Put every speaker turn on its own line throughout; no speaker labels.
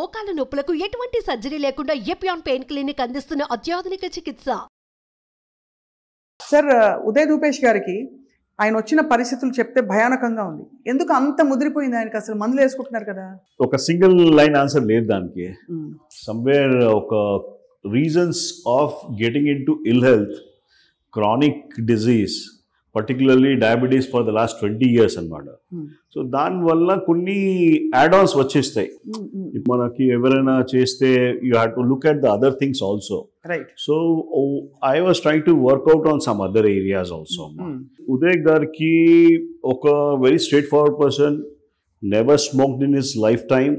మోకాల నొప్పులకు ఎటువంటి సర్జరీ లేకుండా ఎపియాన్ పెయిన్ క్లినిక్ అందిస్తున్న అత్యాధునిక చికిత్స.
సార్, ఉదయ్ రూపేష్ గారికి ఆయన వచ్చిన పరిస్థితులు చెప్తే భయానకంగా ఉంది. ఎందుకు అంత ముదిరిపోయింది ఆయనకి? అసలు మందులు వేసుకుంటున్నారు కదా.
ఒక సింగిల్ లైన్ ఆన్సర్ లేదు దానికి. సమ్వేర్ ఒక reasons of getting into ill health, chronic disease, particularly diabetes for the last 20 years అనమాట. సో దానివల్ల కొన్ని యాడ్-ఆన్స్ వచ్చేస్తాయి. మనకి ఎవరైనా చేస్తే you have to look at the other things also. So I was trying to work out on some other areas also. Uday గారికి ఒక very straight forward person, never smoked in his life time.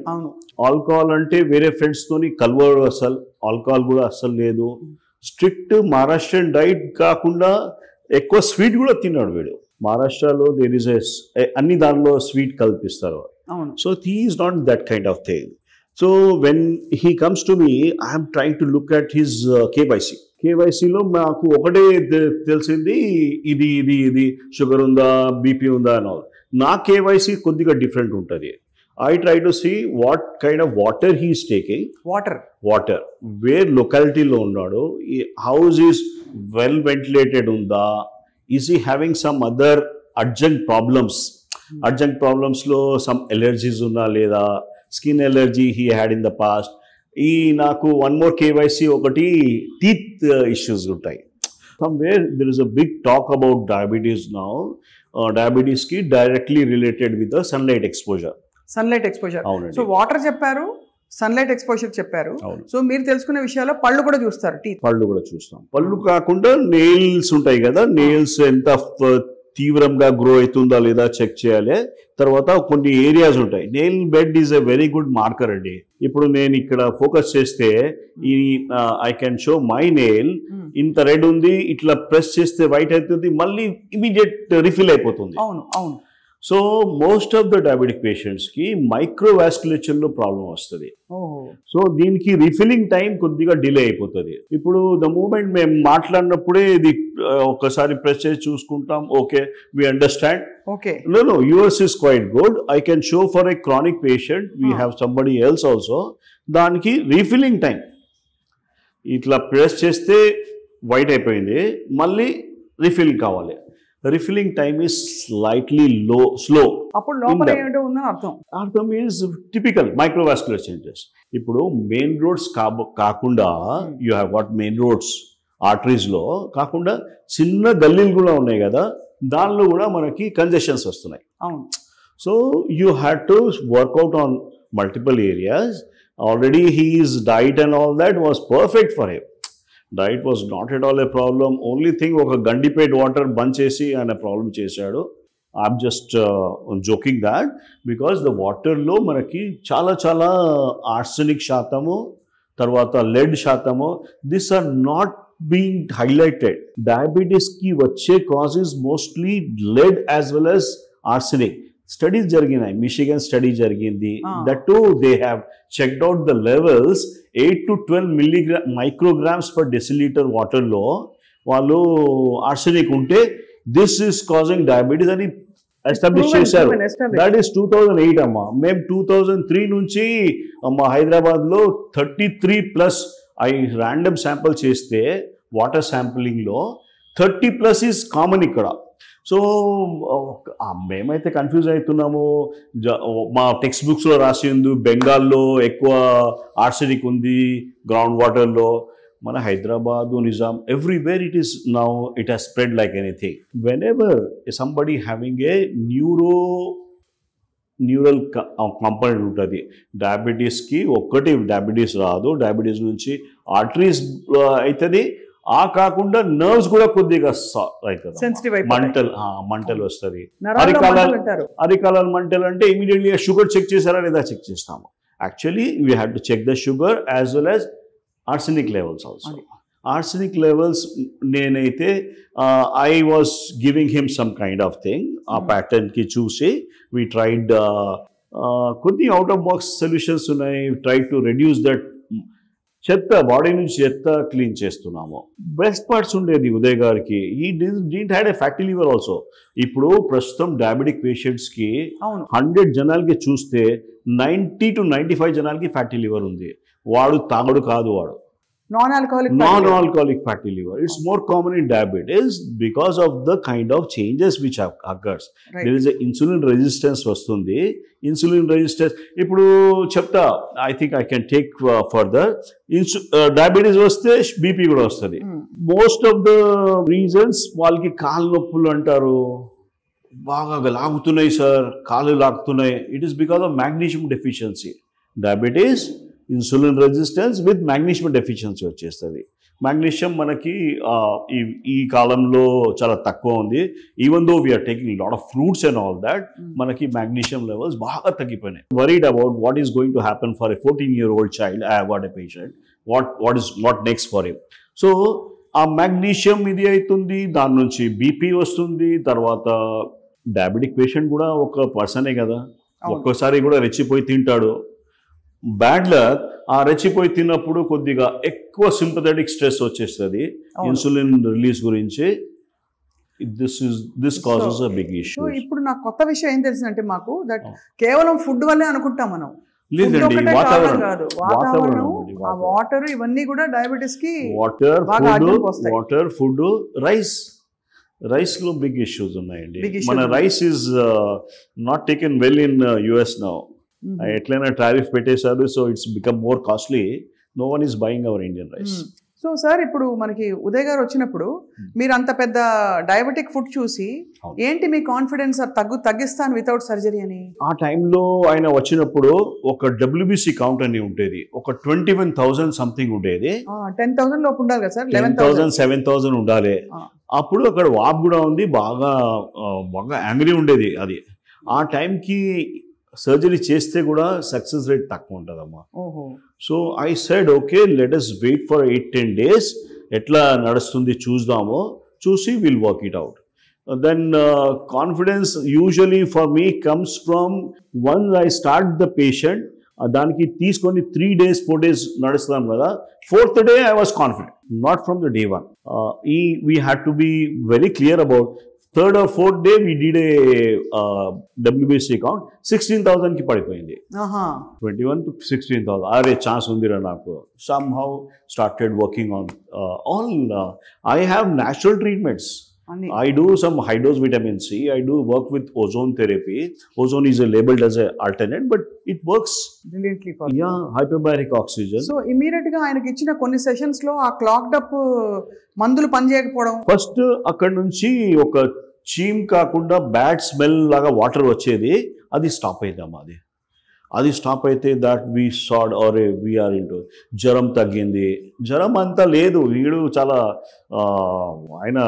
Alcohol అంటే వేరే friends తోని కలవడు, అసలు alcohol కూడా అస్సలు లేదు. Strict Maharashtrian diet కాకుండా ఎక్కువ స్వీట్ కూడా తిన్నాడు వీడు. మహారాష్ట్రలో దేర్ ఇస్ అన్ని దానిలో స్వీట్ కల్పిస్తారు. So he is not that kind of thing. So when he comes to me, I'm trying to look at his KYC. కేవైసీలో నాకు ఒకటే తెలిసింది, ఇది ఇది ఇది షుగర్ ఉందా, బీపీ ఉందా అని. నా కేవైసీ కొద్దిగా డిఫరెంట్ ఉంటుంది. I try to see what kind of water he is taking. Water. Where locality lo unnado, house is well ventilated unda, is he having some other adjunct problems? Adjunct problems lo some allergies unna leda, skin allergy he had in the past. Naku one more KYC okati teeth issues untai. Somewhere there is a big talk about diabetes now. Diabetes ki directly related with the sunlight exposure.
So water చెప్పారు, sunlight exposure చెప్పారు. So మీరు తెలుసుకునే విషయాల్లో పళ్ళు కూడా చూస్తారు.
పళ్ళు కూడా చూస్తాం. పళ్ళు కాకుండా నెయిల్స్ ఉంటాయి కదా, నెయిల్స్ ఎంత తీవ్రంగా గ్రో అవుతుందా లేదా చెక్ చేయాలి. తర్వాత కొన్ని ఏరియాస్ ఉంటాయి. Nail bed is a very good marker అండి. ఇప్పుడు నేను ఇక్కడ ఫోకస్ చేస్తే ఈ I can show my nail, ఇంత రెడ్ ఉంది, ఇట్లా ప్రెస్ చేస్తే వైట్ అవుతుంది, మళ్ళీ ఇమీడియట్ రిఫిల్ అయిపోతుంది.
అవును.
So most of the diabetic patients కి మైక్రోవాస్కులేచర్ లో ప్రాబ్లం వస్తుంది. సో దీనికి రిఫిల్లింగ్ టైం కొద్దిగా డిలే అయిపోతుంది. ఇప్పుడు ద మూమెంట్ మేము మాట్లాడినప్పుడే ఇది ఒకసారి ప్రెస్ చేసి చూసుకుంటాం. Okay, we understand. No, yours is quite good. I can show for a chronic patient. We have somebody else also. దానికి రిఫిల్లింగ్ టైం ఇట్లా ప్రెస్ చేస్తే వైట్ అయిపోయింది, మళ్ళీ రిఫిల్ కావాలి. రిఫిల్లింగ్ టైమ్ ఈస్ స్లైట్లీ స్లో. అర్థం ఈజ్ టిపికల్ మైక్రోవాస్కులర్ చేంజెస్. ఇప్పుడు main roads కాకుండా you have what main roads, arteries లో కాకుండా చిన్న గల్లీలు కూడా ఉన్నాయి కదా, దానిలో కూడా మనకి కంజెషన్స్ వస్తున్నాయి. So you have to work out on multiple areas. Already he's diet and all that was perfect for him. Diet was not at all a problem. Only thing ఒక గండిపేట్ వాటర్ బంద్ చేసి ఆయన ప్రాబ్లం చేశాడు. I'm just joking that because the వాటర్లో మనకి చాలా చాలా arsenic శాతము, తర్వాత లెడ్ శాతము, this are not being highlighted. డయాబెటీస్కి వచ్చే causes mostly lead as well as arsenic. Studies జరిగినాయి, మిషిగన్ స్టడీ జరిగింది. That to they have checked out the levels 8 to 12 micrograms per deciliter వాటర్లో వాళ్ళు ఆర్సెనిక్ ఉంటే దిస్ ఈస్ కాజింగ్ డయాబెటీస్ అని establish చేశారు. That is 2008 అమ్మా. మేము 2003 నుంచి హైదరాబాద్లో 33+ ర్యాండమ్ శాంపుల్ చేస్తే వాటర్ శాంపులింగ్లో 30+ ఈజ్ కామన్ ఇక్కడ. సో మేమైతే కన్ఫ్యూజ్ అవుతున్నాము. మా టెక్స్ట్ బుక్స్లో రాసి ఉంది బెంగాల్లో ఎక్కువ ఆర్సెనిక్ ఉంది గ్రౌండ్ వాటర్లో. మన Hyderabad, Nizam, everywhere it is now it has spread like anything. When ever somebody having a neural component ఉంటుంది. డయాబెటీస్కి ఒక్కటి డయాబెటీస్ రాదు, డయాబెటీస్ నుంచి ఆర్టరీస్ అవుతుంది. ఆ కాకుండా నర్వ్స్ కూడా కొద్దిగా మంటలు వస్తుంది. అరికాలాలు మంటలు అంటే ఇమీడియట్లీ షుగర్ చెక్ చేశారా లేదా చెక్ చేస్తాము. Actually we have to check the sugar as well as arsenic levels also. Arsenic levels నేనైతే I was giving him some kind of thing. ఆ ప్యాటర్న్కి చూసి వీ ట్రైడ్ కొన్ని అవుట్ ఆఫ్ బాక్స్ సొల్యూషన్స్ ఉన్నాయి. Try to reduce that చెత్త, body నుంచి చెత్త clean చేస్తున్నాము. బ్రెస్ట్ పార్ట్స్ ఉండేది ఉదయ్ గారికి. ఈ didn't had a fatty liver also. ఇప్పుడు ప్రస్తుతం డయాబెటిక్ పేషెంట్స్కి 100 జనాలకి చూస్తే 90 to 95 జనాలకి ఫ్యాటీ లివర్ ఉంది. వాడు తాగడు కాదు, వాడు
non alcoholic
non-alcoholic fatty liver. It's more common in diabetes because of the kind of changes which occurs.
Right.
There is a insulin resistance వస్తుంది. Insulin resistance ఇప్పుడు చెప్తా, I think I can take further. Diabetes వస్తే BP కూడా వస్తుంది. Most of the reasons వాళ్ళకి కాళ్ళు నొప్పులు అంటారు, బాగా లాగుతున్నాయి సార్, కాళ్ళు లాగుతున్నాయి. It is because of magnesium deficiency. Diabetes, insulin resistance with magnesium deficiency వచ్చేస్తుంది. మాగ్నీషియం మనకి ఈ కాలంలో చాలా తక్కువ ఉంది. Even though we're taking lot of fruits and all that, మనకి మాగ్నీషియం లెవెల్స్ బాగా తగ్గిపోయినాయి. Worried about what is going to happen for a 14-year-old child. I have got a patient, what next for him. So ఆ magnesium ఇది అవుతుంది, దాని నుంచి BP వస్తుంది. తర్వాత డయాబెటిక్ పేషెంట్ కూడా ఒక పర్సనే కదా, ఒక్కోసారి కూడా రెచ్చిపోయి తింటాడు. బ్యాడ్ లక్, ఆ రెచ్చిపోయి తిన్నప్పుడు కొద్దిగా ఎక్కువ సింపథెటిక్ స్ట్రెస్ వచ్చేస్తుంది ఇన్సులిన్ రిలీజ్ గురించి. This causes a big issue.
ఇప్పుడు నాకు కొత్త విషయం ఏం తెలిసిందంటే, మాకు దట్ కేవలం ఫుడ్ వల్లే అనుకుంటాం మనం.
లేదండి,
కాదు, వాతావరణం, ఆ వాటర్, ఇవన్నీ కూడా డయాబెటీస్ కి
వాటర్, ఫుడ్, రైస్ లో బిగ్ ఇష్యూస్ ఉన్నాయండి. మన rice is not taken well in US now. ఎట్లయినా టారిఫ్ పెట్టేశారు, so it's become more costly. No one is buying our Indian rice.
So sir, ఇప్పుడు మనకి ఉదయ్ గారు వచ్చినప్పుడు మీరు అంత పెద్ద డయాబెటిక్ ఫుడ్ చూసి ఏంటి మీ కాన్ఫిడెన్స్ తగ్గిస్తాను వితౌట్ సర్జరీ అని?
ఆ టైంలో ఆయన వచ్చినప్పుడు ఒక WBC కౌంట్ అని ఉండేది, ఒక 21,000 సంథింగ్ ఉండేది.
10,000 లోపు ఉండాలి కదా సార్,
11,000 7,000 ఉండాలి. అప్పుడు అక్కడ వాప్ కూడా ఉంది, బాగా యాంగ్రీ ఉండేది అది. ఆ టైంకి సర్జరీ చేస్తే కూడా సక్సెస్ రేట్ తక్కువ ఉంటుందమ్మా. So I said okay, let us wait for 8-10 days, ఎట్లా నడుస్తుంది చూద్దాము, చూసి will work it out. Then confidence usually for me comes from once I start the patient. దానికి తీసుకొని 3 days 4 days నడుస్తాం కదా, 4th day I was confident, not from the day one. We had to be very clear about 3rd or 4th day we did a WBC count, 16,000 కి పడిపోయింది. 21 to 16,000. అరే chance ఉందిరా నాకు. Somehow started working on I have natural treatments. I do some high dose vitamin C. I do work with ozone therapy. Ozone is labeled as an alternate, but it works
brilliantly for
hyperbaric oxygen.
So immediate గా ఆయనకి ఇచ్చిన కొన్ని sessions లో ఆ clocked up మందులు పనిచేయకపోవడం,
first అక్కడ నుంచి ఒక చీమ్ కాకుండా బ్యాడ్ స్మెల్ లాగా వాటర్ వచ్చేది, అది స్టాప్ అయిందమ్మా. అది స్టాప్ అయితే that we sad are we're into. జ్వరం తగ్గింది, జ్వరం అంతా లేదు. వీడు చాలా ఆయన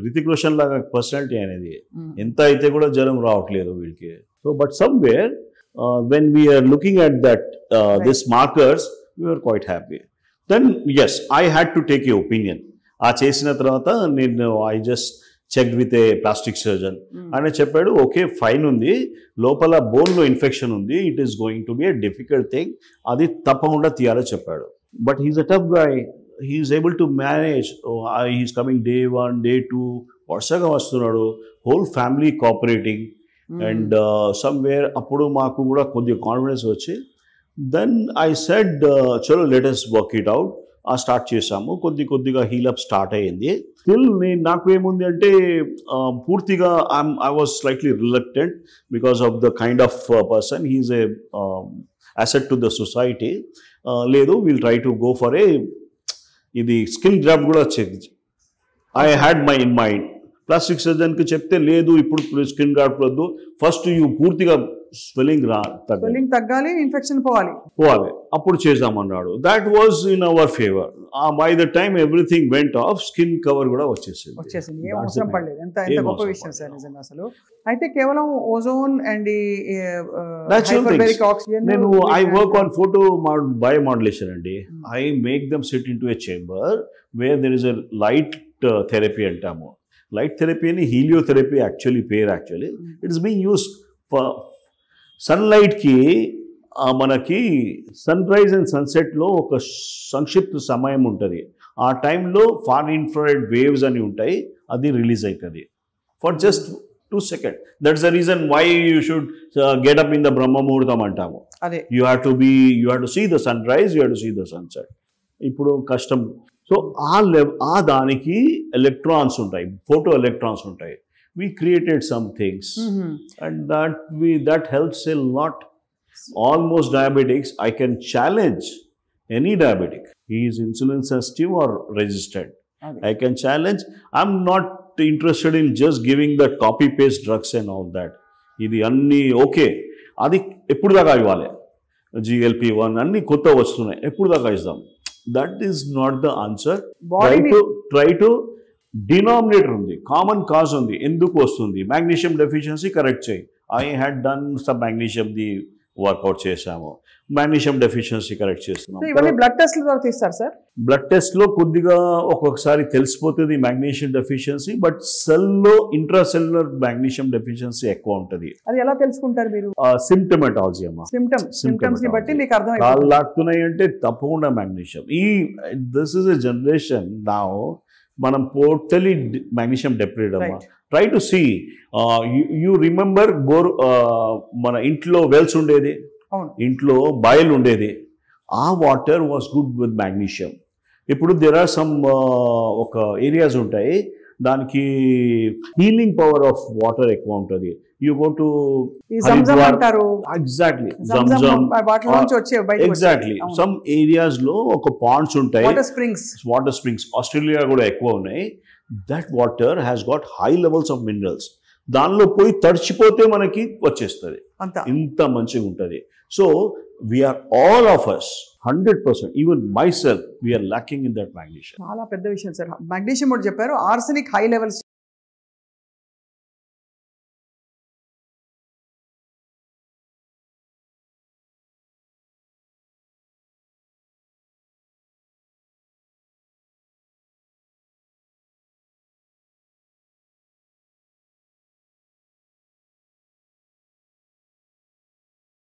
రితిక్ రోషన్ లాగా పర్సనాలిటీ అనేది, ఎంత అయితే కూడా జ్వరం రావట్లేదు వీడికి. So but somewhere when we're looking at that this markers, we're quite happy. Then yes, I had to take a opinion. ఆ చేసిన తర్వాత నేను I just checked with a plastic surgeon. ఆయన చెప్పాడు ఓకే ఫైన్ ఉంది, లోపల బోన్లో ఇన్ఫెక్షన్ ఉంది, it is going to be a difficult thing, అది తప్పకుండా తీయాలని చెప్పాడు. But he's a tough guy, he's able to manage. He's coming day 1 day 2 వరుసగా వస్తున్నాడు, whole family cooperating. And somewhere అప్పుడు మాకు కూడా కొద్దిగా కాన్ఫిడెన్స్ వచ్చి, దెన్ ఐ సెడ్ చలో let us work it out. Start చేసాము, కొద్దిగా హీలప్ స్టార్ట్ అయ్యింది. స్టిల్ నాకు ఏముంది అంటే పూర్తిగా I was slightly reluctant because of the kind of person, he is a asset to the society. లేదు, will try to go for a ఇది స్కిన్ గ్రాఫ్ట్ కూడా వచ్చేది. I had my in mind. Plastic సర్జన్కి చెప్తే లేదు ఇప్పుడు స్కిన్ గ్రాఫ్ట్ వద్దు, first you పూర్తిగా స్వెల్లింగ్
తగ్గాలి, ఇన్ఫెక్షన్ పోవాలి,
అప్పుడు చేద్దామన్నాడు. That was in our favour. By the time everything went off, skin cover కూడా వచ్చేసింది.
ఏం అవసరం పడలేదు. ఎంత గొప్ప విషయం సార్ నిజంగా అసలు. అయితే కేవలం ఓజోన్ అండ్ ఆక్సిజన్.
నేను I work on photo biomodulation అండి. I make them sit in to a chamber where there is a light therapy అంటాము. లైట్ థెరపీ అని హీలియోథెరపీ యాక్చువల్లీ పేరు. Actually it is being use for సన్లైట్కి. మనకి sun rise and సన్సెట్లో ఒక సంక్షిప్త సమయం ఉంటుంది. ఆ టైంలో ఫార్ ఇన్ఫ్రారెడ్ వేవ్స్ అని ఉంటాయి, అది రిలీజ్ అవుతుంది for just 2 seconds. That's the reason why you should get up in the Brahma Muhurtam antamu.
అదే
You have to see the sunrise, you have to see the sunset. ఇప్పుడు కష్టం. So ఆ దానికి electrons ఉంటాయి, photo electrons ఉంటాయి. We created some things and that helps a lot. Almost diabetics, I can challenge any diabetic. He is insulin sensitive or resistant. I can challenge. I'm not interested in just giving the copy paste drugs and all that. ఇది అన్ని okay, అది ఎప్పుడు దాకా ఇవ్వాలి? GLP-1 అన్ని కొత్త వస్తున్నాయి, ఎప్పుడు దాకా ఇస్తాం? That is not the answer. Try to denominator ఉంది, కామన్ కాజ్ ఉంది, ఎందుకు వస్తుంది? మాగ్నీషియం డెఫిషియన్సీ కరెక్ట్ చేయి. I had done some magnesium the workout చేసాము, మాగ్నీషియం డెఫిషియన్సీ కరెక్ట్ చేస్తున్నాం.
ఇవన్నీ బ్లడ్ టెస్ట్ ద్వారా తీస్తారు సార్?
బ్లడ్ టెస్ట్ లో కొద్దిగా ఒక్కొక్కసారి తెలిసిపోతుంది మాగ్నీషియం డెఫిషియన్సీ, బట్ సెల్లో ఇంట్రాసెల్యులర్ మాగ్నీషియం డెఫిషియన్సీ ఎక్కువ ఉంటుంది.
అది ఎలా తెలుసుకుంటారు మీరు?
సిమ్టమాటాలజీ అమ్మా,
సిమ్టమ్స్ ని బట్టి మీకు అర్థం
కాళ్ళు లాక్కున్నాయి అంటే తప్పకుండా magnesium. This is a generation now, మనం టోటలీ మాగ్నీషియం డెప్రివ్డ్ అమ్మా. Try to see, you remember మన ఇంట్లో వెల్స్ ఉండేది, ఇంట్లో బాయిల్ ఉండేది, ఆ water was good with magnesium. ఇప్పుడు దేర్ ఆర్ సమ్ ఒక ఏరియాస్ ఉంటాయి, దానికి హీలింగ్ పవర్ ఆఫ్ వాటర్ ఎక్కువ ఉంటుంది. You go to exactly exactly some areas లో ఒక పాండ్స్ ఉంటాయి, వాటర్ స్ప్రింగ్స్, ఆస్ట్రేలియా కూడా ఎక్కువ ఉన్నాయి. That water has got high levels of minerals. దానిలో పోయి తడిచిపోతే మనకి వచ్చేస్తుంది, ఇంత మంచిగా ఉంటుంది. So we're all of us 100%, even myself, we're lacking in that magnesium.
చాలా పెద్ద విషయం సార్. మాగ్నీషియం కూడా చెప్పారు, ఆర్సెనిక్ హై లెవెల్స్